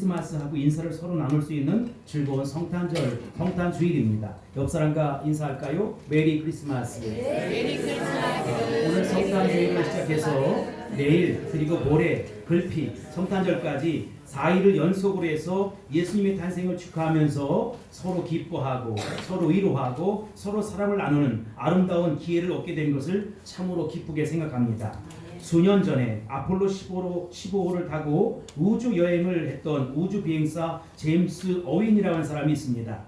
크리스마스하고 인사를 서로 나눌 수 있는 즐거운 성탄절, 성탄 주일입니다. 옆 사람과 인사할까요? 메리 크리스마스. 메리 크리스마스. 오늘 성탄 주일을 시작해서 내일 그리고 모레 글피 성탄절까지 4일을 연속으로 해서 예수님의 탄생을 축하하면서 서로 기뻐하고 서로 위로하고 서로 사랑을 나누는 아름다운 기회를 얻게 된 것을 참으로 기쁘게 생각합니다. 수년 전에 아폴로 15호를 타고 우주 여행을 했던 우주 비행사 제임스 어윈이라는 사람이 있습니다.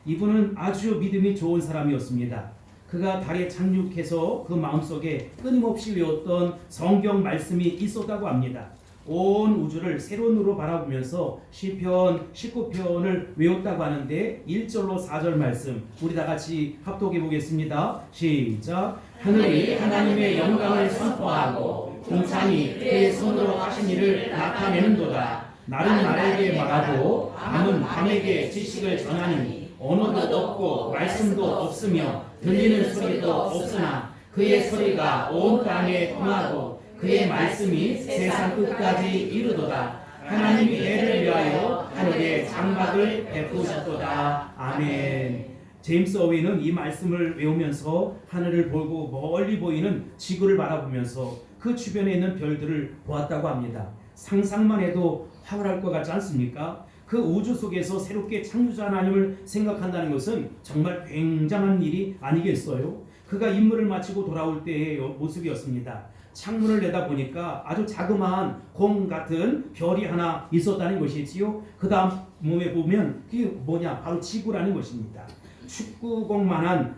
이분은 아주 믿음이 좋은 사람이었습니다. 그가 달에 착륙해서 그 마음속에 끊임없이 외웠던 성경 말씀이 있었다고 합니다. 온 우주를 새로운 눈으로 바라보면서 시편 19편을 외웠다고 하는데 1절로 4절 말씀 우리 다 같이 합독해 보겠습니다. 시작. 하늘이 하나님의 영광을 선포하고 궁창이 그의 손으로 하신 일을 나타내는도다. 날은 날에게 말하고 밤은 밤에게 지식을 전하니 언어도 없고 말씀도 없으며 들리는 소리도 없으나 그의 소리가 온 땅에 통하고 그의 말씀이 세상 끝까지 이르도다. 하나님이 해를 위하여 하늘에 장막을 베푸셨도다. 아멘. 제임스 어윈은 이 말씀을 외우면서 하늘을 보고 멀리 보이는 지구를 바라보면서 그 주변에 있는 별들을 보았다고 합니다. 상상만 해도 황홀할 것 같지 않습니까? 그 우주 속에서 새롭게 창조자 하나님을 생각한다는 것은 정말 굉장한 일이 아니겠어요? 그가 임무를 마치고 돌아올 때의 모습이었습니다. 창문을 내다보니까 아주 자그마한 공 같은 별이 하나 있었다는 것이지요. 그 다음 몸에 보면 그게 뭐냐? 바로 지구라는 것입니다. 축구공만한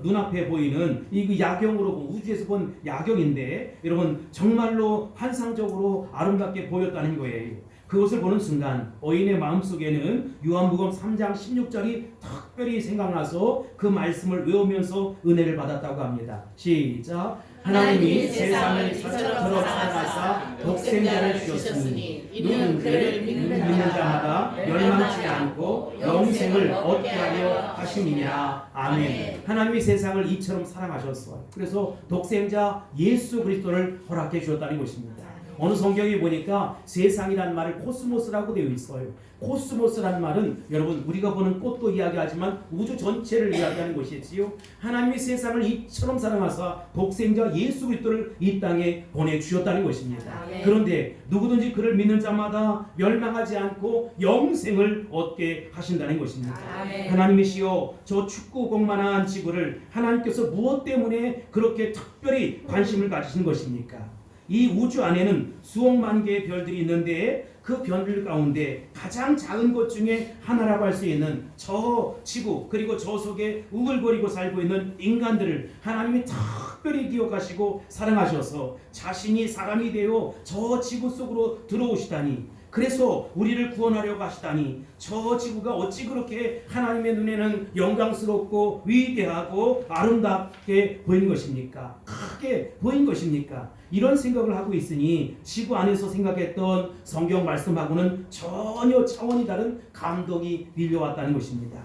눈앞에 보이는 이 야경으로 우주에서 본 야경인데 여러분 정말로 환상적으로 아름답게 보였다는 거예요. 그것을 보는 순간 어인의 마음속에는 요한복음 3장 16절이 특별히 생각나서 그 말씀을 외우면서 은혜를 받았다고 합니다. 시작. 하나님이 세상을 이처럼 사랑하사 독생자를 주셨으니 이는 그를 믿는 자마다 멸망치 않고 영생을 얻게 하려 하심이냐. 아멘. 하나님이 세상을 이처럼 사랑하셨어요. 그래서 독생자 예수 그리스도를 허락해 주셨다는 것입니다. 어느 성경에 보니까 세상이란 말을 코스모스라고 되어 있어요. 코스모스란 말은 여러분 우리가 보는 꽃도 이야기하지만 우주 전체를 이야기하는 것이지요. 하나님이 세상을 이처럼 사랑하사 독생자 예수 그리스도를 이 땅에 보내주셨다는 것입니다. 아멘. 그런데 누구든지 그를 믿는 자마다 멸망하지 않고 영생을 얻게 하신다는 것입니다. 아멘. 하나님이시여 저 축구공만한 지구를 하나님께서 무엇 때문에 그렇게 특별히 관심을 가지신 것입니까? 이 우주 안에는 수억만 개의 별들이 있는데 그 별들 가운데 가장 작은 것 중에 하나라고 할 수 있는 저 지구 그리고 저 속에 우글거리고 살고 있는 인간들을 하나님이 특별히 기억하시고 사랑하셔서 자신이 사람이 되어 저 지구 속으로 들어오시다니 그래서 우리를 구원하려고 하시다니 저 지구가 어찌 그렇게 하나님의 눈에는 영광스럽고 위대하고 아름답게 보인 것입니까? 크게 보인 것입니까? 이런 생각을 하고 있으니 지구 안에서 생각했던 성경 말씀하고는 전혀 차원이 다른 감동이 밀려왔다는 것입니다.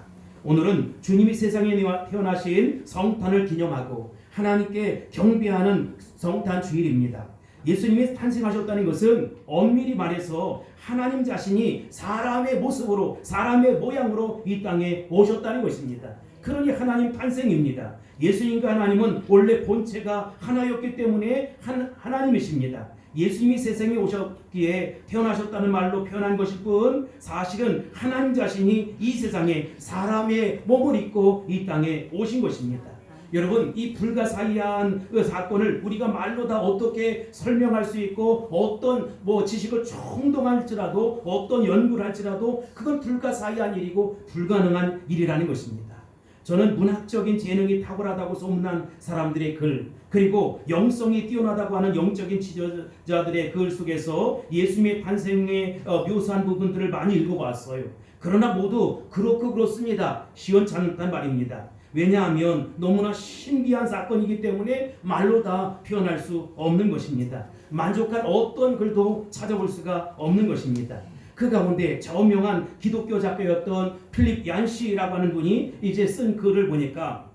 오늘은 주님이 세상에 태어나신 성탄을 기념하고 하나님께 경배하는 성탄 주일입니다. 예수님이 탄생하셨다는 것은 엄밀히 말해서 하나님 자신이 사람의 모습으로 사람의 모양으로 이 땅에 오셨다는 것입니다. 그러니 하나님 탄생입니다. 예수님과 하나님은 원래 본체가 하나였기 때문에 하나님이십니다. 예수님이 세상에 오셨기에 태어나셨다는 말로 표현한 것일 뿐 사실은 하나님 자신이 이 세상에 사람의 몸을 입고 이 땅에 오신 것입니다. 여러분 이 불가사의한 그 사건을 우리가 말로 다 어떻게 설명할 수 있고 어떤 지식을 충동할지라도 어떤 연구를 할지라도 그건 불가사의한 일이고 불가능한 일이라는 것입니다. 저는 문학적인 재능이 탁월하다고 소문난 사람들의 글 그리고 영성이 뛰어나다고 하는 영적인 지도자들의 글 속에서 예수님의 탄생에 묘사한 부분들을 많이 읽어봤어요. 그러나 모두 그렇고 그렇습니다. 시원찮단 말입니다. 왜냐하면 너무나 신비한 사건이기 때문에 말로 다 표현할 수 없는 것입니다. 만족한 어떤 글도 찾아볼 수가 없는 것입니다. 그 가운데 저명한 기독교 작가였던 필립 얀시라고 하는 분이 이제 쓴 글을 보니까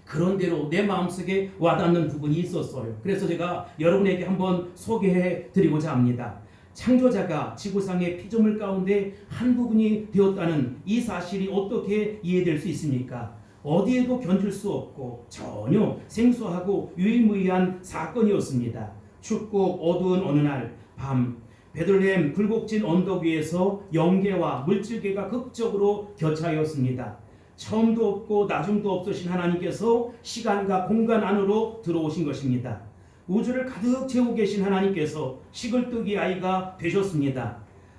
그런대로 내 마음속에 와닿는 부분이 있었어요. 그래서 제가 여러분에게 한번 소개해 드리고자 합니다. 창조자가 지구상의 피조물 가운데 한 부분이 되었다는 이 사실이 어떻게 이해될 수 있습니까? 어디에도 견줄 수 없고 전혀 생소하고 유일무이한 사건이었습니다. 춥고 어두운 어느 날 밤, 베들레헴 굴곡진 언덕 위에서 영계와 물질계가 극적으로 교차하였습니다. 처음도 없고 나중도 없으신 하나님께서 시간과 공간 안으로 들어오신 것입니다. 우주를 가득 채우고 계신 하나님께서 시글뜨기 아이가 되셨습니다.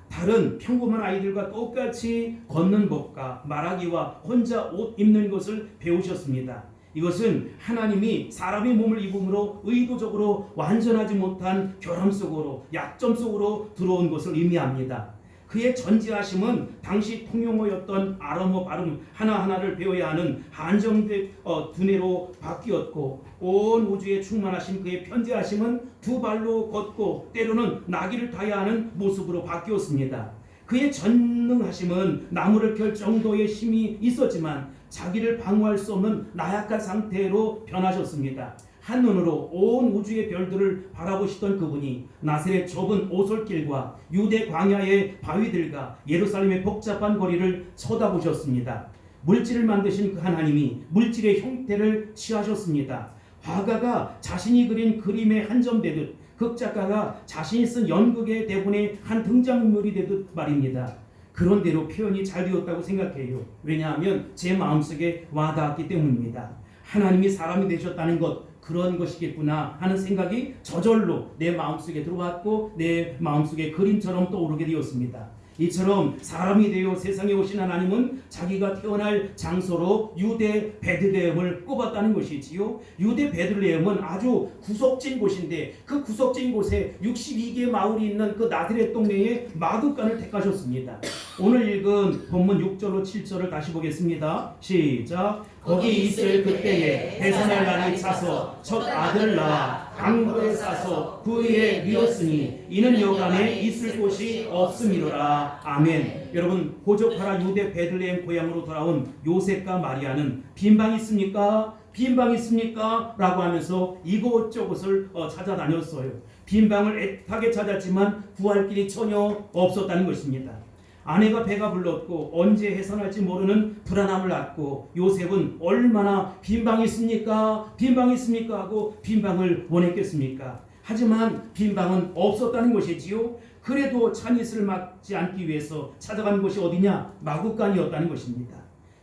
다른 평범한 아이들과 똑같이 걷는 법과 말하기와 혼자 옷 입는 것을 배우셨습니다. 이것은 하나님이 사람의 몸을 입음으로 의도적으로 완전하지 못한 결함 속으로, 약점 속으로 들어온 것을 의미합니다. 그의 전지하심은 당시 통용어였던 아람어 발음 하나하나를 배워야 하는 한정된 두뇌로 바뀌었고, 온 우주에 충만하신 그의 편재하심은 두 발로 걷고 때로는 나귀를 타야 하는 모습으로 바뀌었습니다. 그의 전능하심은 나무를 켤 정도의 힘이 있었지만 자기를 방어할 수 없는 나약한 상태로 변하셨습니다. 한눈으로 온 우주의 별들을 바라보시던 그분이 나사렛 좁은 오솔길과 유대 광야의 바위들과 예루살렘의 복잡한 거리를 쳐다보셨습니다. 물질을 만드신 그 하나님이 물질의 형태를 취하셨습니다. 화가가 자신이 그린 그림에 한점되듯 극작가가 자신이 쓴 연극의 대본의 한 등장인물이 되듯 말입니다. 그런대로 표현이 잘 되었다고 생각해요. 왜냐하면 제 마음속에 와닿았기 때문입니다. 하나님이 사람이 되셨다는 것, 그런 것이겠구나 하는 생각이 저절로 내 마음속에 들어왔고 내 마음속에 그림처럼 떠오르게 되었습니다. 이처럼 사람이 되어 세상에 오신 하나님은 자기가 태어날 장소로 유대 베들레헴을 꼽았다는 것이지요. 유대 베들레헴은 아주 구석진 곳인데 그 구석진 곳에 62개 마을이 있는 그 나사렛 동네에 마구간을 택하셨습니다. 오늘 읽은 본문 6절로 7절을 다시 보겠습니다. 시작. 거기 있을 그때에 배산할 날이 차서 첫 아들 낳아 강보에 싸서 그 위에 미었으니 이는 여간에 있을 곳이 없음이로라. 아멘. 여러분, 고족하라 유대 베들레헴 고향으로 돌아온 요셉과 마리아는 빈방 있습니까? 빈방 있습니까? 라고 하면서 이곳저곳을 찾아다녔어요. 빈방을 애타게 찾았지만 구할 길이 전혀 없었다는 것입니다. 아내가 배가 불렀고 언제 해산할지 모르는 불안함을 안고 요셉은 얼마나 빈방이 있습니까? 빈방이 있습니까? 하고 빈방을 원했겠습니까? 하지만 빈방은 없었다는 것이지요. 그래도 찬이슬을 막지 않기 위해서 찾아간 곳이 어디냐? 마구간이었다는 것입니다.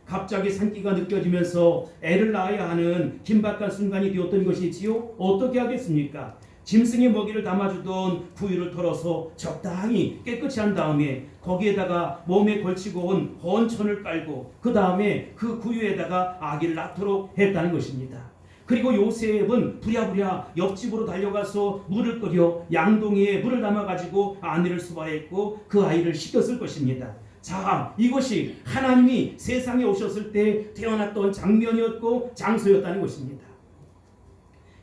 갑자기 산기가 느껴지면서 애를 낳아야 하는 긴박한 순간이 되었던 것이지요. 어떻게 하겠습니까? 짐승의 먹이를 담아주던 구유를 털어서 적당히 깨끗이 한 다음에 거기에다가 몸에 걸치고 온 헌천을 깔고 그 다음에 그 구유에다가 아기를 낳도록 했다는 것입니다. 그리고 요셉은 부랴부랴 옆집으로 달려가서 물을 끓여 양동이에 물을 담아가지고 아내를 수발했고 그 아이를 씻겼을 것입니다. 자, 이것이 하나님이 세상에 오셨을 때 태어났던 장면이었고 장소였다는 것입니다.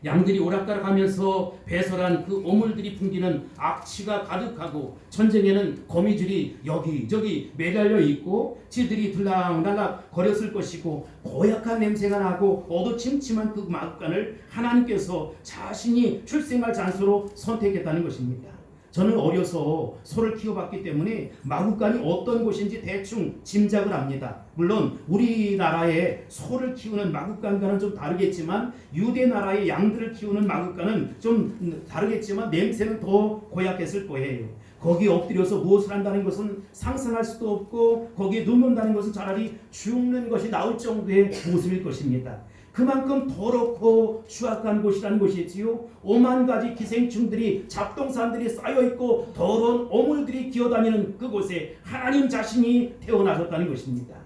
양들이 오락가락하면서 배설한 그 오물들이 풍기는 악취가 가득하고 전쟁에는 거미줄이 여기저기 매달려 있고 쥐들이 들락날락 거렸을 것이고 고약한 냄새가 나고 어두침침한 그 마구간을 하나님께서 자신이 출생할 장소로 선택했다는 것입니다. 저는 어려서 소를 키워봤기 때문에 마구간이 어떤 곳인지 대충 짐작을 합니다. 물론 우리나라의 소를 키우는 마구간과는 좀 다르겠지만 유대 나라의 양들을 키우는 마구간은 좀 다르겠지만 냄새는 더 고약했을 거예요. 거기에 엎드려서 무엇을 한다는 것은 상상할 수도 없고 거기에 눕는다는 것은 차라리 죽는 것이 나을 정도의 모습일 것입니다. 그만큼 더럽고 추악한 곳이라는 것이지요. 5만 가지 기생충들이 잡동산들이 쌓여있고 더러운 오물들이 기어다니는 그곳에 하나님 자신이 태어나셨다는 것입니다.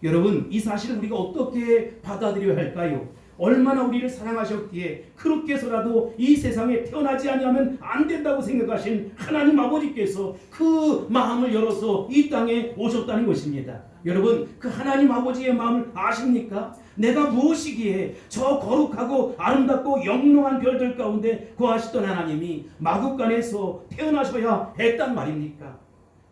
여러분, 이 사실을 우리가 어떻게 받아들여야 할까요? 얼마나 우리를 사랑하셨기에 그렇게 해서라도 이 세상에 태어나지 아니하면 안 된다고 생각하신 하나님 아버지께서 그 마음을 열어서 이 땅에 오셨다는 것입니다. 여러분, 그 하나님 아버지의 마음을 아십니까? 내가 무엇이기에 저 거룩하고 아름답고 영롱한 별들 가운데 거하시던 하나님이 마구간에서 태어나셔야 했단 말입니까?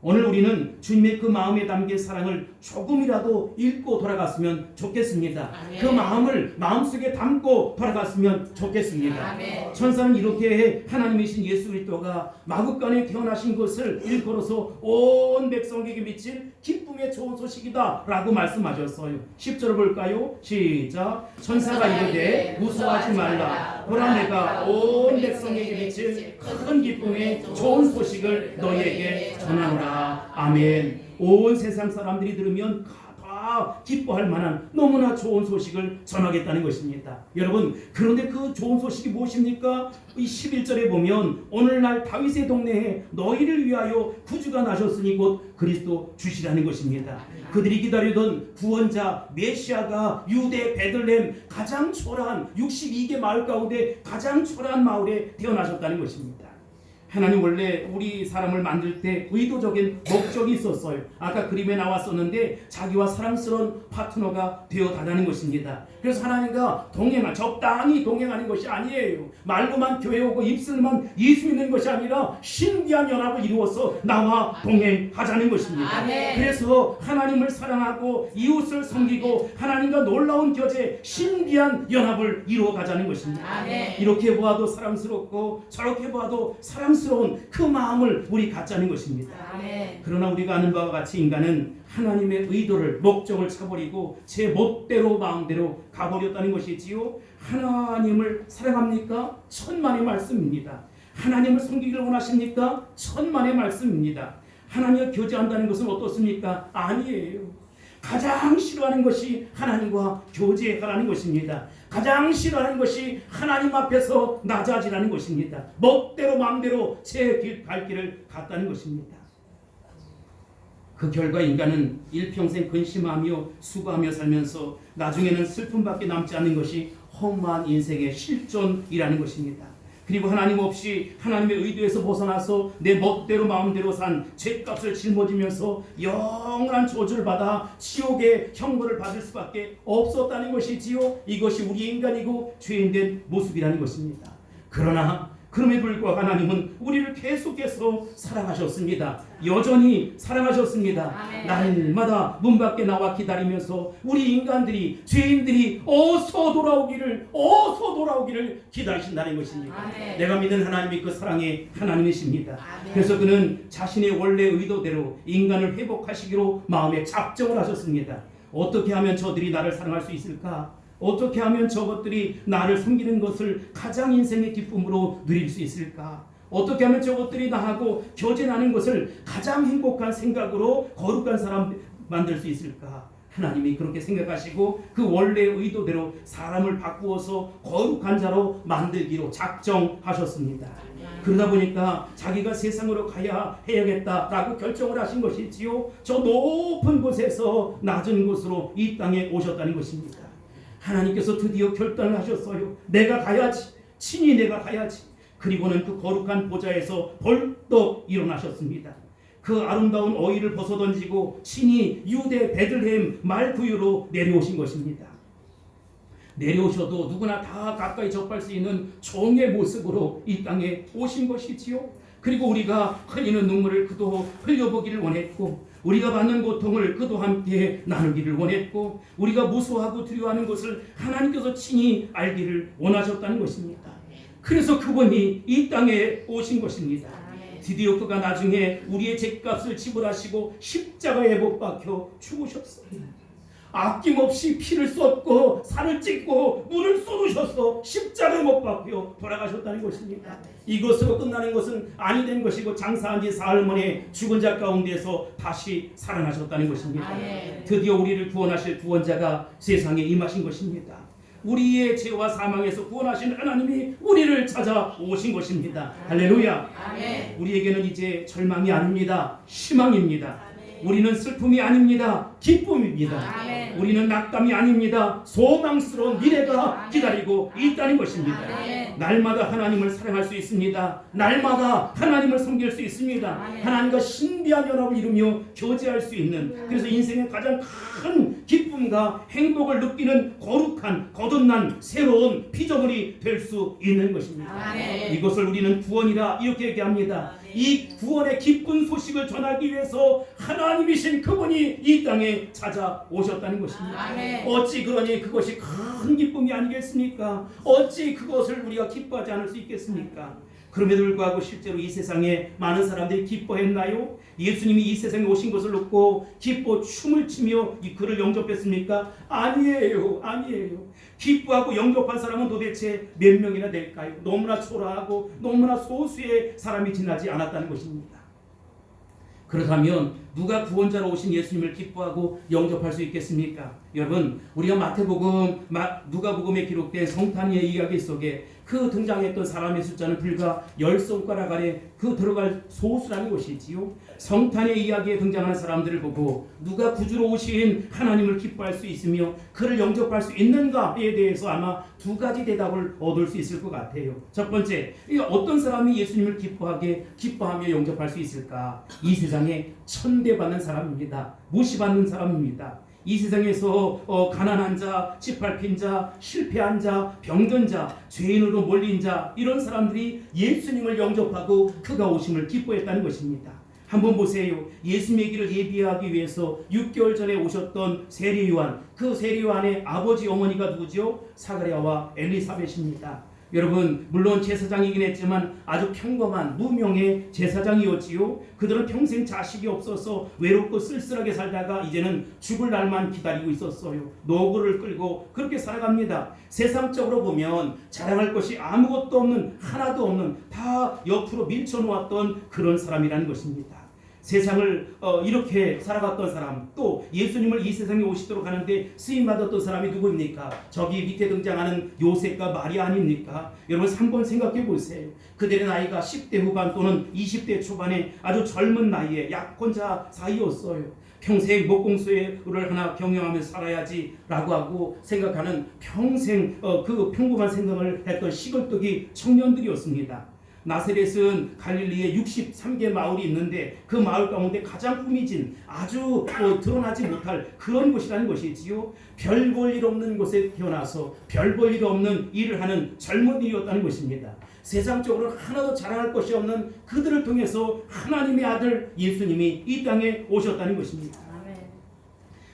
오늘 우리는 주님의 그 마음에 담긴 사랑을 조금이라도 읽고 돌아갔으면 좋겠습니다. 아멘. 그 마음을 마음속에 담고 돌아갔으면 좋겠습니다. 아멘. 천사는 이렇게 하나님이신 예수 그리스도가 마국간에 태어나신 것을 일컬어서 온 백성에게 미칠 기쁨의 좋은 소식이다 라고 말씀하셨어요. 10절을 볼까요? 시작. 천사가 이르되 무서워하지 말라. 보라 내가 온 백성에게 미칠 큰 기쁨의 좋은 소식을 너희에게 전하노라. 아멘. 온 세상 사람들이 들으면 다 기뻐할 만한 너무나 좋은 소식을 전하겠다는 것입니다. 여러분, 그런데 그 좋은 소식이 무엇입니까? 이 11절에 보면 오늘날 다윗의 동네에 너희를 위하여 구주가 나셨으니 곧 그리스도 주시라는 것입니다. 그들이 기다리던 구원자 메시아가 유대 베들레헴 가장 초라한 62개 마을 가운데 가장 초라한 마을에 태어나셨다는 것입니다. 하나님 원래 우리 사람을 만들 때 의도적인 목적이 있었어요. 아까 그림에 나왔었는데 자기와 사랑스러운 파트너가 되어 달라는 것입니다. 그래서 하나님과 적당히 동행하는 것이 아니에요. 말로만 교회 오고 입술만 예수 믿는 것이 아니라 신비한 연합을 이루어서 나와 동행하자는 것입니다. 아멘. 그래서 하나님을 사랑하고 이웃을 섬기고 하나님과 놀라운 교제 신비한 연합을 이루어 가자는 것입니다. 아멘. 이렇게 보아도 사랑스럽고 저렇게 보아도 사랑스러운 그 마음을 우리 갖자는 것입니다. 아멘. 그러나 우리가 아는 바와 같이 인간은 하나님의 의도를 목적을 쳐버리고 제 멋대로 마음대로 가버렸다는 것이지요. 하나님을 사랑합니까? 천만의 말씀입니다. 하나님을 섬기기를 원하십니까? 천만의 말씀입니다. 하나님과 교제한다는 것은 어떻습니까? 아니에요. 가장 싫어하는 것이 하나님과 교제하라는 것입니다. 가장 싫어하는 것이 하나님 앞에서 낮아지라는 것입니다. 멋대로 마음대로 제 갈 길을 갔다는 것입니다. 그 결과 인간은 일평생 근심하며 수고하며 살면서 나중에는 슬픔밖에 남지 않는 것이 험한 인생의 실존이라는 것입니다. 그리고 하나님 없이 하나님의 의도에서 벗어나서 내 멋대로 마음대로 산 죄값을 짊어지면서 영원한 저주를 받아 지옥의 형벌을 받을 수밖에 없었다는 것이지요. 이것이 우리 인간이고 죄인된 모습이라는 것입니다. 그러나 그럼에 불구하고 하나님은 우리를 계속해서 사랑하셨습니다. 여전히 사랑하셨습니다. 아멘. 날마다 문 밖에 나와 기다리면서 우리 인간들이 죄인들이 어서 돌아오기를 기다리신다는 것입니다. 아멘. 내가 믿는 하나님이 그 사랑의 하나님이십니다. 아멘. 그래서 그는 자신의 원래 의도대로 인간을 회복하시기로 마음에 작정을 하셨습니다. 어떻게 하면 저들이 나를 사랑할 수 있을까? 어떻게 하면 저것들이 나를 섬기는 것을 가장 인생의 기쁨으로 누릴 수 있을까? 어떻게 하면 저것들이 나하고 교제하는 것을 가장 행복한 생각으로 거룩한 사람 만들 수 있을까? 하나님이 그렇게 생각하시고 그 원래 의도대로 사람을 바꾸어서 거룩한 자로 만들기로 작정하셨습니다. 그러다 보니까 자기가 세상으로 해야겠다라고 결정을 하신 것이지요. 저 높은 곳에서 낮은 곳으로 이 땅에 오셨다는 것입니다. 하나님께서 드디어 결단을 하셨어요. 내가 가야지. 친히 내가 가야지. 그리고는 그 거룩한 보좌에서 벌떡 일어나셨습니다. 그 아름다운 어의를 벗어던지고 친히 유대 베들레헴 말구유로 내려오신 것입니다. 내려오셔도 누구나 다 가까이 접할 수 있는 종의 모습으로 이 땅에 오신 것이지요. 그리고 우리가 흘리는 눈물을 그도 흘려보기를 원했고 우리가 받는 고통을 그도 함께 나누기를 원했고 우리가 무서워하고 두려워하는 것을 하나님께서 친히 알기를 원하셨다는 것입니다. 그래서 그분이 이 땅에 오신 것입니다. 드디어 그가 나중에 우리의 죄값을 지불하시고 십자가에 못 박혀 죽으셨어요. 아낌없이 피를 쏟고 살을 찢고 물을 쏟으셔서 십자가에 못 박혀 돌아가셨다는 것입니다. 이것으로 끝나는 것은 아니 된 것이고 장사한 지 사흘 만에 죽은 자 가운데서 다시 살아나셨다는 것입니다. 드디어 우리를 구원하실 구원자가 세상에 임하신 것입니다. 우리의 죄와 사망에서 구원하신 하나님이 우리를 찾아오신 것입니다. 할렐루야. 아멘. 우리에게는 이제 절망이 아닙니다. 희망입니다. 우리는 슬픔이 아닙니다. 기쁨입니다. 아멘. 우리는 낙담이 아닙니다. 소망스러운 미래가 기다리고 있다는 것입니다. 아멘. 날마다 하나님을 사랑할 수 있습니다. 날마다 하나님을 섬길 수 있습니다. 아멘. 하나님과 신비한 연합을 이루며 교제할 수 있는, 그래서 인생의 가장 큰 기쁨과 행복을 느끼는 거룩한 거듭난 새로운 피조물이 될 수 있는 것입니다. 아멘. 이것을 우리는 구원이라 이렇게 얘기합니다. 이 구원의 기쁜 소식을 전하기 위해서 하나님이신 그분이 이 땅에 찾아오셨다는 것입니다. 어찌 그러니 그것이 큰 기쁨이 아니겠습니까? 어찌 그것을 우리가 기뻐하지 않을 수 있겠습니까? 그럼에도 불구하고 실제로 이 세상에 많은 사람들이 기뻐했나요? 예수님이 이 세상에 오신 것을 놓고 기뻐 춤을 추며 이 그를 영접했습니까? 아니에요. 기뻐하고 영접한 사람은 도대체 몇 명이나 될까요? 너무나 초라하고 너무나 소수의 사람이 지나지 않았다는 것입니다. 그렇다면 누가 구원자로 오신 예수님을 기뻐하고 영접할 수 있겠습니까? 여러분, 우리가 마태복음, 누가복음에 기록된 성탄의 이야기 속에 그 등장했던 사람의 숫자는 불과 10손가락 아래 그 들어갈 소수라는 것이지요. 성탄의 이야기에 등장하는 사람들을 보고 누가 구주로 오신 하나님을 기뻐할 수 있으며 그를 영접할 수 있는가에 대해서 아마 두 가지 대답을 얻을 수 있을 것 같아요. 첫 번째, 어떤 사람이 예수님을 기뻐하며 영접할 수 있을까? 이 세상에 천대받는 사람입니다. 무시받는 사람입니다. 이 세상에서 가난한 자, 짓밟힌 자, 실패한 자, 병든 자, 죄인으로 몰린 자, 이런 사람들이 예수님을 영접하고 그가 오심을 기뻐했다는 것입니다. 한번 보세요. 예수님의 길을 예비하기 위해서 6개월 전에 오셨던 세례요한, 그 세례요한의 아버지 어머니가 누구죠? 사가랴와 엘리사벳입니다. 여러분, 물론 제사장이긴 했지만 아주 평범한 무명의 제사장이었지요. 그들은 평생 자식이 없어서 외롭고 쓸쓸하게 살다가 이제는 죽을 날만 기다리고 있었어요. 노고를 끌고 그렇게 살아갑니다. 세상적으로 보면 자랑할 것이 아무것도 없는, 하나도 없는, 다 옆으로 밀쳐놓았던 그런 사람이라는 것입니다. 세상을 이렇게 살아갔던 사람, 또 예수님을 이 세상에 오시도록 하는데 쓰임받았던 사람이 누구입니까? 저기 밑에 등장하는 요셉과 마리아 아닙니까? 여러분 한번 생각해 보세요. 그들의 나이가 10대 후반 또는 20대 초반의 아주 젊은 나이에 약혼자 사이였어요. 평생 목공소를 하나 경영하면서 살아야지 라고 하고 생각하는 평생 그 평범한 생각을 했던 시골뜨기 청년들이었습니다. 나사렛은 갈릴리에 63개 마을이 있는데 그 마을 가운데 가장 후미진 아주 드러나지 못할 그런 곳이라는 것이지요. 별 볼 일 없는 곳에 태어나서 별 볼 일 없는 일을 하는 젊은이였다는 것입니다. 세상적으로 하나도 자랑할 것이 없는 그들을 통해서 하나님의 아들 예수님이 이 땅에 오셨다는 것입니다.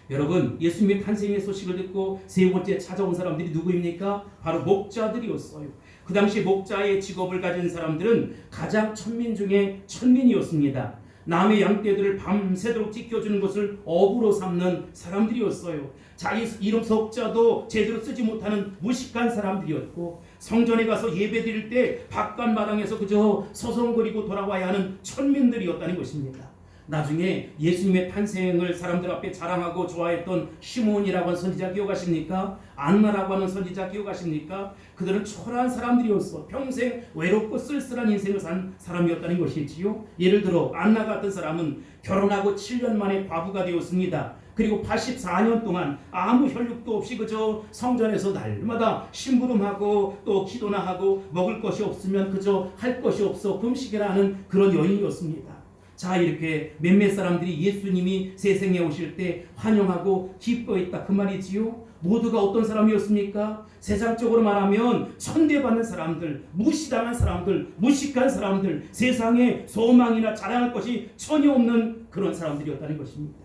여러분, 예수님의 탄생의 소식을 듣고 세 번째 찾아온 사람들이 누구입니까? 바로 목자들이었어요. 그 당시 목자의 직업을 가진 사람들은 가장 천민 중에 천민이었습니다. 남의 양떼들을 밤새도록 지켜주는 것을 업으로 삼는 사람들이었어요. 자기 이름 석자도 제대로 쓰지 못하는 무식한 사람들이었고, 성전에 가서 예배드릴 때 바깥마당에서 그저 서성거리고 돌아와야 하는 천민들이었다는 것입니다. 나중에 예수님의 탄생을 사람들 앞에 자랑하고 좋아했던 시몬이라고 하는 선지자 기억하십니까? 안나라고 하는 선지자 기억하십니까? 그들은 초라한 사람들이었어. 평생 외롭고 쓸쓸한 인생을 산 사람이었다는 것이지요. 예를 들어 안나 같은 사람은 결혼하고 7년 만에 과부가 되었습니다. 그리고 84년 동안 아무 혈육도 없이 그저 성전에서 날마다 심부름하고 또 기도나 하고 먹을 것이 없으면 그저 할 것이 없어 금식이라 하는 그런 여인이었습니다. 자, 이렇게 몇몇 사람들이 예수님이 세상에 오실 때 환영하고 기뻐했다 그 말이지요. 모두가 어떤 사람이었습니까? 세상적으로 말하면 천대받는 사람들, 무시당한 사람들, 무식한 사람들, 세상에 소망이나 자랑할 것이 전혀 없는 그런 사람들이었다는 것입니다.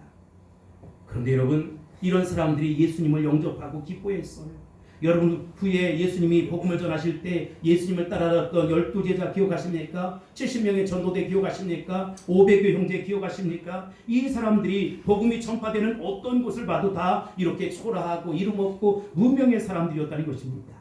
그런데 여러분, 이런 사람들이 예수님을 영접하고 기뻐했어요. 여러분, 후에 예수님이 복음을 전하실 때 예수님을 따라갔던 12제자 기억하십니까? 70명의 전도대 기억하십니까? 500여 형제 기억하십니까? 이 사람들이 복음이 전파되는 어떤 곳을 봐도 다 이렇게 초라하고 이름 없고 무명의 사람들이었다는 것입니다.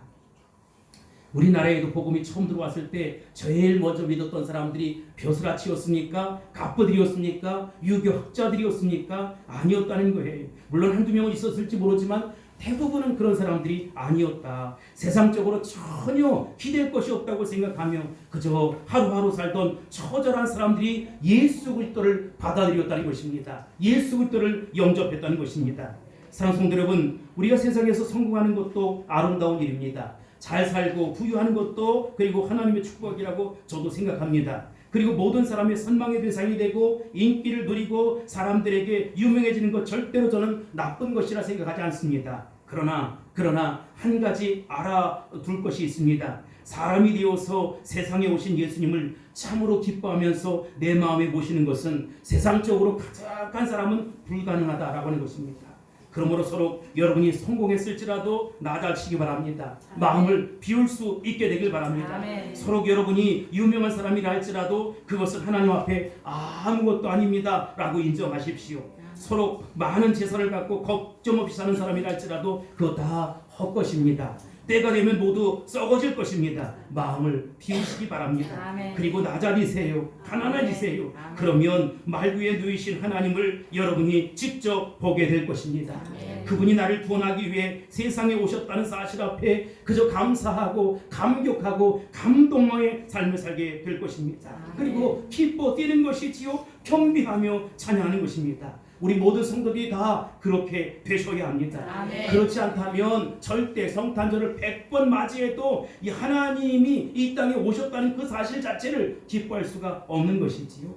우리나라에도 복음이 처음 들어왔을 때 제일 먼저 믿었던 사람들이 벼슬아치였습니까? 갑부들이었습니까? 유교 학자들이었습니까? 아니었다는 거예요. 물론 한두 명은 있었을지 모르지만 대부분은 그런 사람들이 아니었다. 세상적으로 전혀 기댈 것이 없다고 생각하며 그저 하루하루 살던 처절한 사람들이 예수 그리스도를 받아들였다는 것입니다. 예수 그리스도를 영접했다는 것입니다. 사랑하는 성도 여러분, 우리가 세상에서 성공하는 것도 아름다운 일입니다. 잘 살고 부유하는 것도 그리고 하나님의 축복이라고 저도 생각합니다. 그리고 모든 사람의 선망의 대상이 되고 인기를 누리고 사람들에게 유명해지는 것 절대로 저는 나쁜 것이라 생각하지 않습니다. 그러나 한 가지 알아둘 것이 있습니다. 사람이 되어서 세상에 오신 예수님을 참으로 기뻐하면서 내 마음에 모시는 것은 세상적으로 가득한 사람은 불가능하다라고 하는 것입니다. 그러므로 서로 여러분이 성공했을지라도 낮아지기 바랍니다. 아멘. 마음을 비울 수 있게 되길 바랍니다. 아멘. 서로 여러분이 유명한 사람이라 할지라도 그것은 하나님 앞에 아무것도 아닙니다 라고 인정하십시오. 서로 많은 재산을 갖고 걱정 없이 사는 사람이라 할지라도 그것 다 헛것입니다. 때가 되면 모두 썩어질 것입니다. 마음을 비우시기 바랍니다. 아멘. 그리고 낮아지세요. 가난해지세요. 아멘. 그러면 말구에 누이신 하나님을 여러분이 직접 보게 될 것입니다. 아멘. 그분이 나를 구원하기 위해 세상에 오셨다는 사실 앞에 그저 감사하고 감격하고 감동의 삶을 살게 될 것입니다. 아멘. 그리고 기뻐 뛰는 것이지요. 경비하며 찬양하는 것입니다. 우리 모든 성도들이 다 그렇게 되셔야 합니다. 아멘. 그렇지 않다면 절대 성탄절을 100번 맞이해도 이 하나님이 이 땅에 오셨다는 그 사실 자체를 기뻐할 수가 없는 것이지요.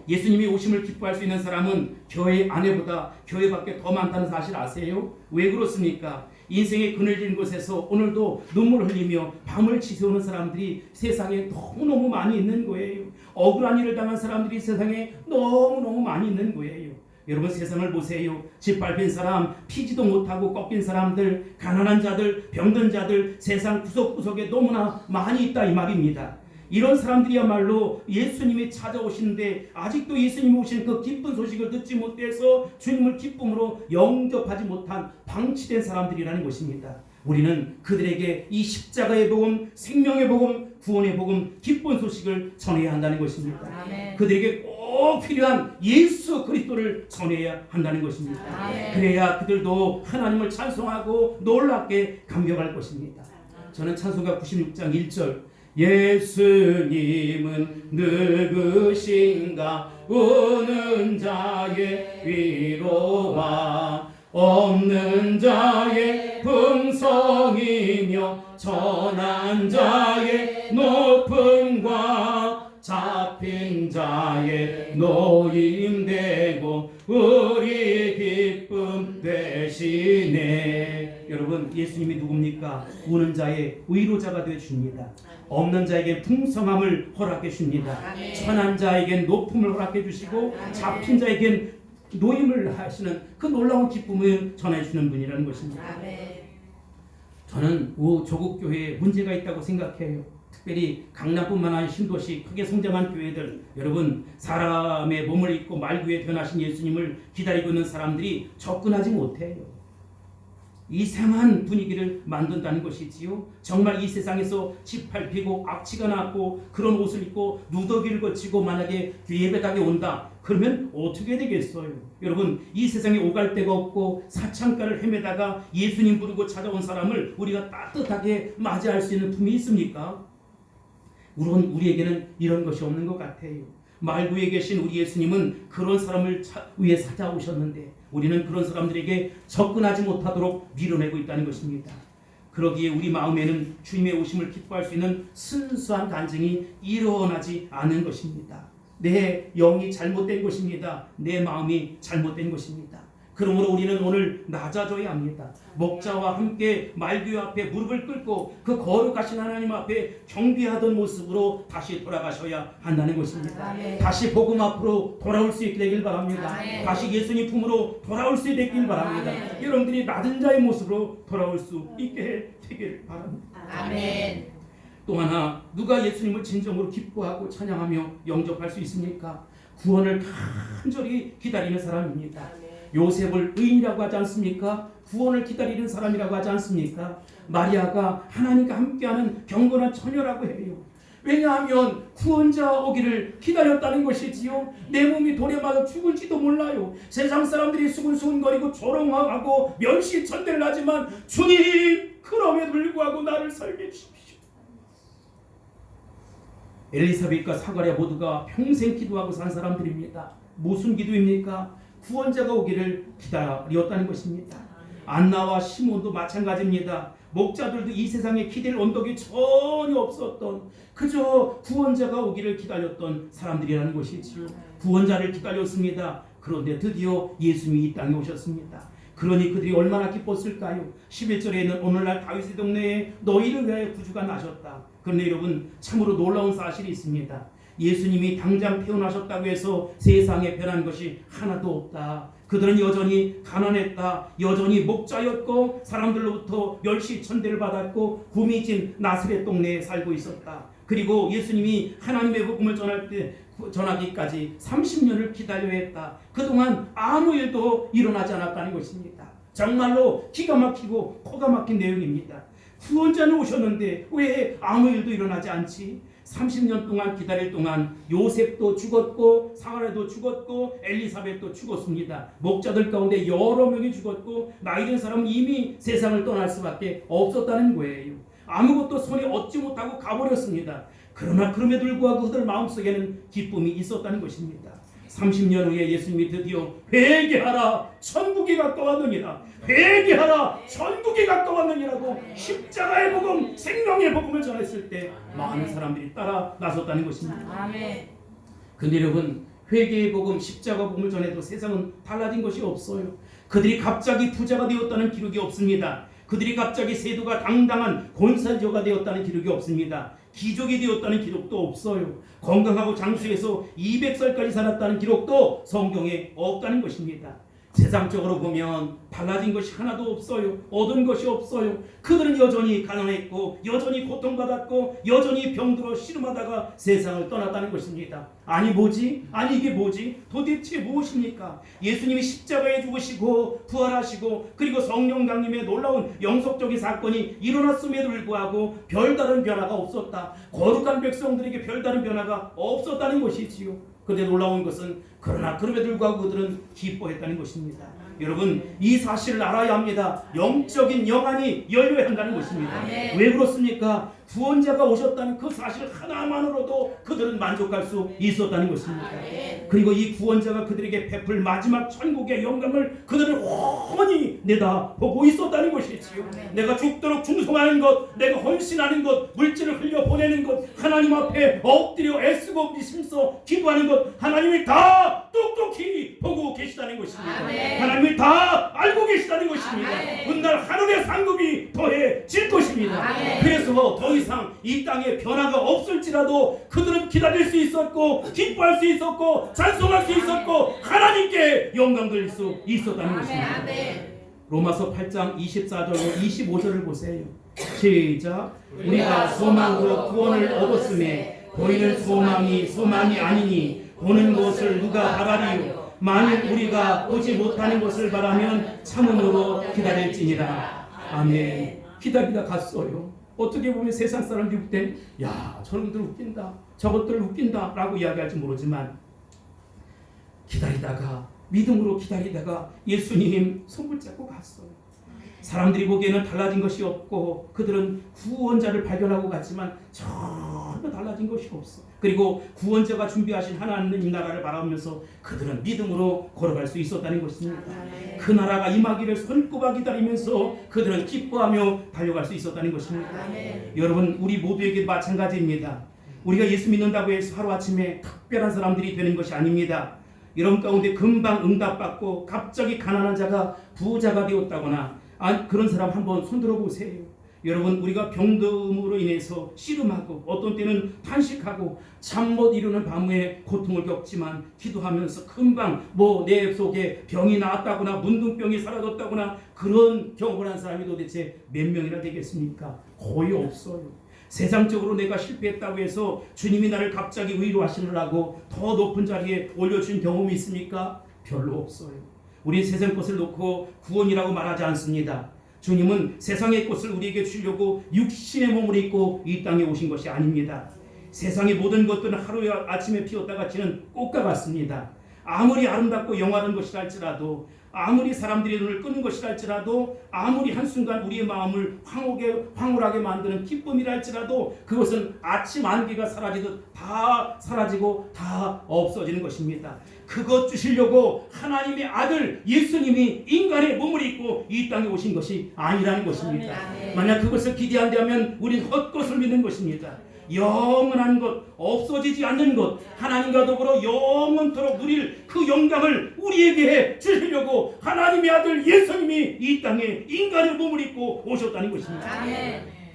예수님이 오심을 기뻐할 수 있는 사람은 교회 안에보다 교회 밖에 더 많다는 사실 아세요? 왜 그렇습니까? 인생의 그늘진 곳에서 오늘도 눈물을 흘리며 밤을 지새우는 사람들이 세상에 너무너무 많이 있는 거예요. 억울한 일을 당한 사람들이 세상에 너무너무 많이 있는 거예요. 여러분 세상을 보세요. 짓밟힌 사람, 피지도 못하고 꺾인 사람들, 가난한 자들, 병든 자들 세상 구석구석에 너무나 많이 있다 이 말입니다. 이런 사람들이야말로 예수님이 찾아오시는데 아직도 예수님이 오신 그 기쁜 소식을 듣지 못해서 주님을 기쁨으로 영접하지 못한 방치된 사람들이라는 것입니다. 우리는 그들에게 이 십자가의 복음, 생명의 복음, 구원의 복음, 기쁜 소식을 전해야 한다는 것입니다. 아멘. 그들에게 꼭 필요한 예수 그리스도를 전해야 한다는 것입니다. 아멘. 그래야 그들도 하나님을 찬송하고 놀랍게 감격할 것입니다. 저는 찬송가 96장 1절 예수님은 누구신가 우는 자의 위로와 없는 자의 풍성이며 전한 자의 높음과 잡힌 자의 노임되고 우리 기쁨 되시네. 여러분 예수님이 누굽니까? 우는 자의 위로자가 되어줍니다. 없는 자에게 풍성함을 허락해 줍니다. 천한 자에겐 높음을 허락해 주시고 잡힌 자에겐 노임을 하시는 그 놀라운 기쁨을 전해주는 분이라는 것입니다. 저는 조국 교회에 문제가 있다고 생각해요. 특별히 강남뿐만 아니라 신도시 크게 성장한 교회들, 여러분 사람의 몸을 입고 말구에 변하신 예수님을 기다리고 있는 사람들이 접근하지 못해요. 이상한 분위기를 만든다는 것이지요. 정말 이 세상에서 짓밟히고 악취가 나고 그런 옷을 입고 누더기를 거치고 만약에 예배당에 온다 그러면 어떻게 되겠어요? 여러분 이 세상에 오갈 데가 없고 사창가를 헤매다가 예수님 부르고 찾아온 사람을 우리가 따뜻하게 맞이할 수 있는 품이 있습니까? 우리에게는 이런 것이 없는 것 같아요. 말구에 계신 우리 예수님은 그런 사람을 위해 찾아오셨는데 우리는 그런 사람들에게 접근하지 못하도록 밀어내고 있다는 것입니다. 그러기에 우리 마음에는 주님의 오심을 기뻐할 수 있는 순수한 간증이 일어나지 않는 것입니다. 내 영이 잘못된 것입니다. 내 마음이 잘못된 것입니다. 그러므로 우리는 오늘 낮아져야 합니다. 목자와 함께 말귀 앞에 무릎을 꿇고 그 거룩하신 하나님 앞에 경배하던 모습으로 다시 돌아가셔야 한다는 것입니다. 아멘. 다시 복음 앞으로 돌아올 수 있게 되길 바랍니다. 아멘. 다시 예수님 품으로 돌아올 수 있게 되길 바랍니다. 아멘. 여러분들이 낮은 자의 모습으로 돌아올 수 있게 되길 바랍니다. 아멘. 또 하나 누가 예수님을 진정으로 기뻐하고 찬양하며 영접할 수 있습니까? 구원을 간절히 기다리는 사람입니다. 아멘. 요셉을 의인이라고 하지 않습니까? 구원을 기다리는 사람이라고 하지 않습니까? 마리아가 하나님과 함께하는 경건한 처녀라고 해요. 왜냐하면 구원자 오기를 기다렸다는 것이지요. 내 몸이 돌에 맞아 죽을지도 몰라요. 세상 사람들이 수근수근거리고 조롱하고 멸시천대를 하지만 주님 그럼에도 불구하고 나를 살게 해주십시오. 엘리사벳과 사가랴 모두가 평생 기도하고 산 사람들입니다. 무슨 기도입니까? 구원자가 오기를 기다렸다는 것입니다. 안나와 시몬도 마찬가지입니다. 목자들도 이 세상에 기댈 언덕이 전혀 없었던 그저 구원자가 오기를 기다렸던 사람들이라는 것이지요. 구원자를 기다렸습니다. 그런데 드디어 예수님이 이 땅에 오셨습니다. 그 그러니 그들이 얼마나 기뻤을까요? 11절에는 오늘날 다윗의 동네에 너희를 위하여 구주가 나셨다. 그런데 여러분, 참으로 놀라운 사실이 있습니다. 예수님이 당장 태어나셨다고 해서 세상에 변한 것이 하나도 없다. 그들은 여전히 가난했다. 여전히 목자였고 사람들로부터 멸시천대를 받았고 구미진 나사렛 동네에 살고 있었다. 그리고 예수님이 하나님의 복음을 전하기까지 30년을 기다려야 했다. 그동안 아무 일도 일어나지 않았다는 것입니다. 정말로 기가 막히고 코가 막힌 내용입니다. 구원자는 오셨는데 왜 아무 일도 일어나지 않지? 30년 동안 기다릴 동안 요셉도 죽었고 사가랴도 죽었고 엘리사벳도 죽었습니다. 목자들 가운데 여러 명이 죽었고 나이든 사람은 이미 세상을 떠날 수밖에 없었다는 거예요. 아무것도 손에 얻지 못하고 가버렸습니다. 그러나 그럼에도 불구하고 그들 마음속에는 기쁨이 있었다는 것입니다. 30년 후에 예수님이 드디어 회개하라 천국이 가까웠느니라, 회개하라 천국이 가까웠느니라고 십자가의 복음, 생명의 복음을 전했을 때 많은 사람들이 따라 나섰다는 것입니다. 아멘. 근데 여러분, 회개의 복음, 십자가 복음을 전해도 세상은 달라진 것이 없어요. 그들이 갑자기 부자가 되었다는 기록이 없습니다. 그들이 갑자기 세도가 당당한 권사저가 되었다는 기록이 없습니다. 귀족이 되었다는 기록도 없어요. 건강하고 장수해서 200살까지 살았다는 기록도 성경에 없다는 것입니다. 세상적으로 보면 달라진 것이 하나도 없어요. 얻은 것이 없어요. 그들은 여전히 가난했고 여전히 고통받았고 여전히 병들어 씨름하다가 세상을 떠났다는 것입니다. 아니 뭐지? 아니 이게 뭐지? 도대체 무엇입니까? 예수님이 십자가에 죽으시고 부활하시고 그리고 성령 강림의 놀라운 영속적인 사건이 일어났음에도 불구하고 별다른 변화가 없었다. 거룩한 백성들에게 별다른 변화가 없었다는 것이지요. 그런데 놀라운 것은 그러나 그럼에도 불구하고 그들은 기뻐했다는 것입니다. 여러분, 이 사실을 알아야 합니다. 영적인 영안이 열려야 한다는 것입니다. 아멘. 왜 그렇습니까? 구원자가 오셨다는 그 사실 하나만으로도 그들은 만족할 수 있었다는 것입니다. 아멘. 그리고 이 구원자가 그들에게 베풀 마지막 천국의 영광을 그들은 훤히 내다보고 있었다는 것이지요. 아멘. 내가 죽도록 충성하는 것, 내가 헌신하는 것, 물질을 흘려보내는 것, 하나님 앞에 엎드려 애쓰고 미심써 기도하는 것, 하나님이 다 똑똑히 보고 계시다는 것입니다. 아멘. 하나님이 다 알고 계시다는 것입니다. 아멘. 훗날 하늘의 상급이 더해질 것입니다. 아멘. 그래서 더 이상 이 땅에 변화가 없을지라도 그들은 기다릴 수 있었고 기뻐할 수 있었고 찬송할 수 있었고 하나님께 영광 돌릴 수 있었다는 것입니다. 아멘. 로마서 8장 24절로 25절을 보세요. 시작. 우리가 소망으로 구원을 얻었음에 보이는 소망이 아니니 보는 것을 누가 바라리요. 만일 우리가 보지 못하는 것을 바라면 참음으로 기다릴지니라. 아멘. 기다리다 갔어요. 어떻게 보면 세상 사람들이 볼 때 야, 저놈들 웃긴다, 저것들 웃긴다 라고 이야기할지 모르지만 기다리다가, 믿음으로 기다리다가 예수님 손붙잡고 갔어요. 사람들이 보기에는 달라진 것이 없고 그들은 구원자를 발견하고 갔지만 전혀 달라진 것이 없어. 그리고 구원자가 준비하신 하나님 나라를 바라보면서 그들은 믿음으로 걸어갈 수 있었다는 것입니다. 그 나라가 임하기를 손꼽아 기다리면서 그들은 기뻐하며 달려갈 수 있었다는 것입니다. 여러분, 우리 모두에게 마찬가지입니다. 우리가 예수 믿는다고 해서 하루아침에 특별한 사람들이 되는 것이 아닙니다. 여러분 가운데 금방 응답받고 갑자기 가난한 자가 부자가 되었다거나 그런 사람 한번 손들어 보세요. 여러분, 우리가 병듦으로 인해서 씨름하고 어떤 때는 탄식하고 잠 못 이루는 밤에 고통을 겪지만 기도하면서 금방 내 속에 병이 나았다거나 문둥병이 사라졌다거나 그런 경험을 한 사람이 도대체 몇 명이나 되겠습니까? 거의 없어요. 세상적으로 내가 실패했다고 해서 주님이 나를 갑자기 위로하시느라고 더 높은 자리에 올려준 경험이 있습니까? 별로 없어요. 우리 세상 것을 놓고 구원이라고 말하지 않습니다. 주님은 세상의 것을 우리에게 주려고 육신의 몸을 입고 이 땅에 오신 것이 아닙니다. 세상의 모든 것들은 하루 아침에 피었다가 지는 꽃과 같습니다. 아무리 아름답고 영화로운 것이라 할지라도, 아무리 사람들의 눈을 끄는 것이라 할지라도, 아무리 한순간 우리의 마음을 황홀하게 만드는 기쁨이라 할지라도 그것은 아침 안개가 사라지듯 다 사라지고 다 없어지는 것입니다. 그것 주시려고 하나님의 아들 예수님이 인간의 몸을 입고 이 땅에 오신 것이 아니라는 것입니다. 만약 그것을 기대한다면 우리는 헛것을 믿는 것입니다. 영원한 것, 없어지지 않는 것, 하나님과 더불어 영원토록 누릴 그 영광을 우리에게 주시려고 하나님의 아들 예수님이 이 땅에 인간의 몸을 입고 오셨다는 것입니다.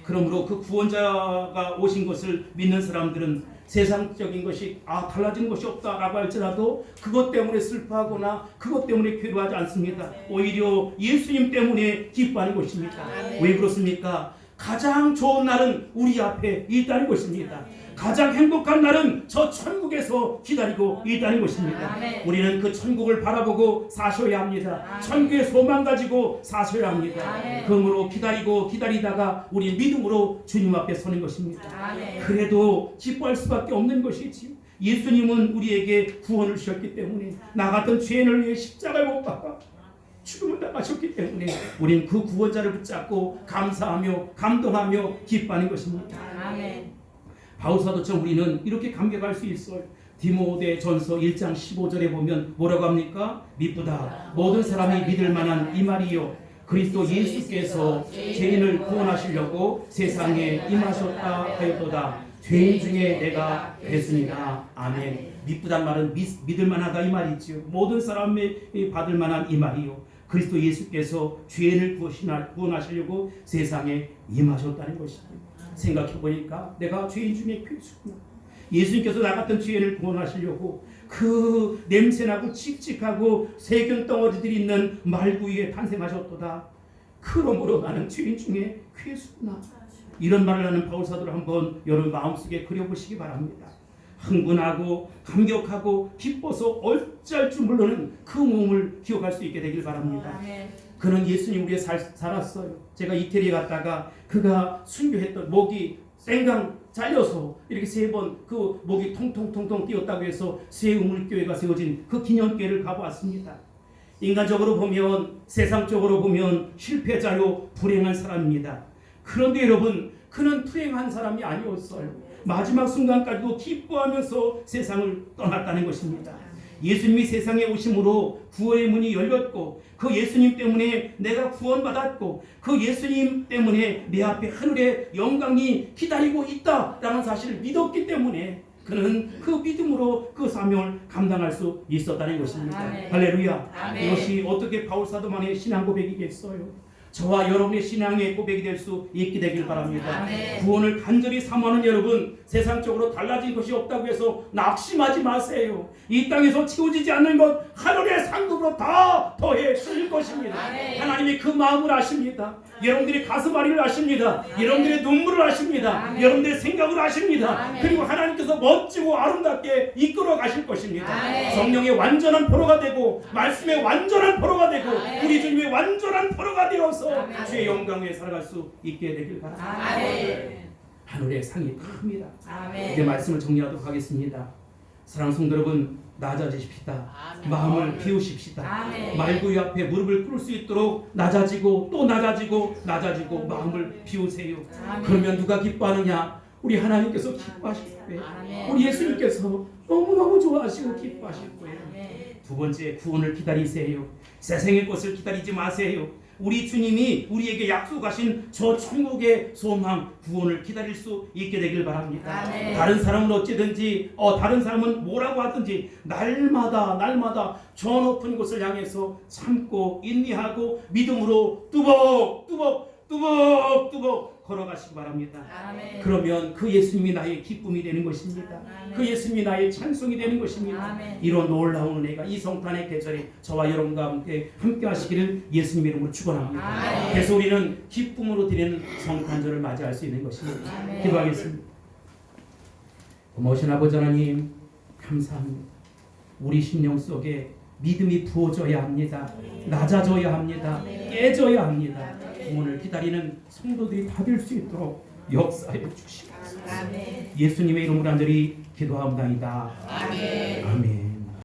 그러므로 그 구원자가 오신 것을 믿는 사람들은 세상적인 것이 달라지는 것이 없다라고 할지라도 그것 때문에 슬퍼하거나 그것 때문에 괴로워하지 않습니다. 오히려 예수님 때문에 기뻐하는 것입니다. 왜 그렇습니까? 가장 좋은 날은 우리 앞에 있다는 것입니다. 가장 행복한 날은 저 천국에서 기다리고 있다는 것입니다. 우리는 그 천국을 바라보고 사셔야 합니다. 천국의 소망 가지고 사셔야 합니다. 그러므로 기다리다가 우리 믿음으로 주님 앞에 서는 것입니다. 그래도 기뻐할 수밖에 없는 것이지요. 예수님은 우리에게 구원을 주셨기 때문에 나 같은 죄인을 위해 십자가에 못 박아 죽음을 당하셨기 때문에 우리는 그 구원자를 붙잡고 감사하며 감동하며 기뻐하는 것입니다. 바울사도처럼 우리는 이렇게 감격할 수 있어요. 디모데전서 1장 15절에 보면 뭐라고 합니까? 미쁘다 모든 사람이 믿을 만한 이 말이요 그리스도 예수께서 죄인을 구원하시려고 세상에 임하셨다 하였도다. 죄인 중에 내가 그랬습니다. 아멘. 미쁘단 말은 믿을 만하다 이 말이지요. 모든 사람이 받을 만한 이 말이요 그리스도 예수께서 죄인을 구원하시려고 세상에 임하셨다는 것입니다. 생각해보니까 내가 죄인 중에 괴수구나. 예수님께서 나 같은 죄인을 구원하시려고 그 냄새나고 칙칙하고 세균 덩어리들이 있는 말구 위에 탄생하셨도다. 그러므로 나는 죄인 중에 괴수구나. 이런 말을 하는 바울사도를 한번 여러분 마음속에 그려보시기 바랍니다. 흥분하고 감격하고 기뻐서 얼짤 줄 모르는 그 몸을 기억할 수 있게 되길 바랍니다. 그는 예수님 위해 살았어요. 제가 이태리에 갔다가 그가 순교했던 목이 생강 잘려서 이렇게 3번 그 목이 통통통통 뛰었다고 해서 새우물교회가 세워진 그 기념교회를 가보았습니다. 인간적으로 보면 세상적으로 보면 실패자요 불행한 사람입니다. 그런데 여러분 그는 불행한 사람이 아니었어요. 마지막 순간까지도 기뻐하면서 세상을 떠났다는 것입니다. 예수님이 세상에 오심으로 구원의 문이 열렸고 그 예수님 때문에 내가 구원받았고 그 예수님 때문에 내 앞에 하늘의 영광이 기다리고 있다라는 사실을 믿었기 때문에 그는 그 믿음으로 그 사명을 감당할 수 있었다는 것입니다. 할렐루야. 이것이 어떻게 바울사도만의 신앙 고백이겠어요? 저와 여러분의 신앙의 고백이 될 수 있게 되길 바랍니다. 구원을 간절히 사모하는 여러분, 세상적으로 달라진 것이 없다고 해서 낙심하지 마세요. 이 땅에서 채워지지 않는 것 하늘의 상급으로 다 더해 주실 것입니다. 하나님이 그 마음을 아십니다. 여러분들의 가슴앓이를 아십니다. 여러분들의 눈물을 아십니다. 여러분들의 생각을 아십니다. 그리고 하나님께서 멋지고 아름답게 이끌어 가실 것입니다. 성령의 완전한 포로가 되고 말씀의 완전한 포로가 되고 우리 주님의 완전한 포로가 되어서 주의 영광에 살아갈 수 있게 되길 바랍니다. 하늘의 상이 큽니다. 이제 말씀을 정리하도록 하겠습니다. 사랑하는 성도 여러분, 낮아지십시다. 마음을 비우십시다. 말구이 앞에 무릎을 꿇을 수 있도록 낮아지고 또 낮아지고 마음을 비우세요. 그러면 누가 기뻐하느냐? 우리 하나님께서 기뻐하실 거예요. 우리 예수님께서 너무너무 좋아하시고 기뻐하실 거예요. 두 번째, 구원을 기다리세요. 세상의 것을 기다리지 마세요. 우리 주님이 우리에게 약속하신 저 천국의 소망, 구원을 기다릴 수 있게 되길 바랍니다. 다른 사람은 어찌든지 다른 사람은 뭐라고 하든지 날마다 저 높은 곳을 향해서 참고 인내하고 믿음으로 뚜벅뚜벅 걸어가시기 바랍니다. 그러면 그 예수님이 나의 기쁨이 되는 것입니다. 그 예수님이 나의 찬송이 되는 것입니다. 이런 놀라운 은혜가 이 성탄의 계절에 저와 여러분과 함께 하시기를 예수님의 이름으로 축원합니다. 그래서 우리는 기쁨으로 드리는 성탄절을 맞이할 수 있는 것입니다. 기도하겠습니다. 고마우신 아버지 하나님, 감사합니다. 우리 심령 속에 믿음이 부어져야 합니다. 낮아져야 합니다. 깨져야 합니다. 구원을 기다리는 성도들이 다 될 수 있도록 역사해 주시옵소서. 예수님의 이름으로 간절히 기도하옵나이다. 아멘.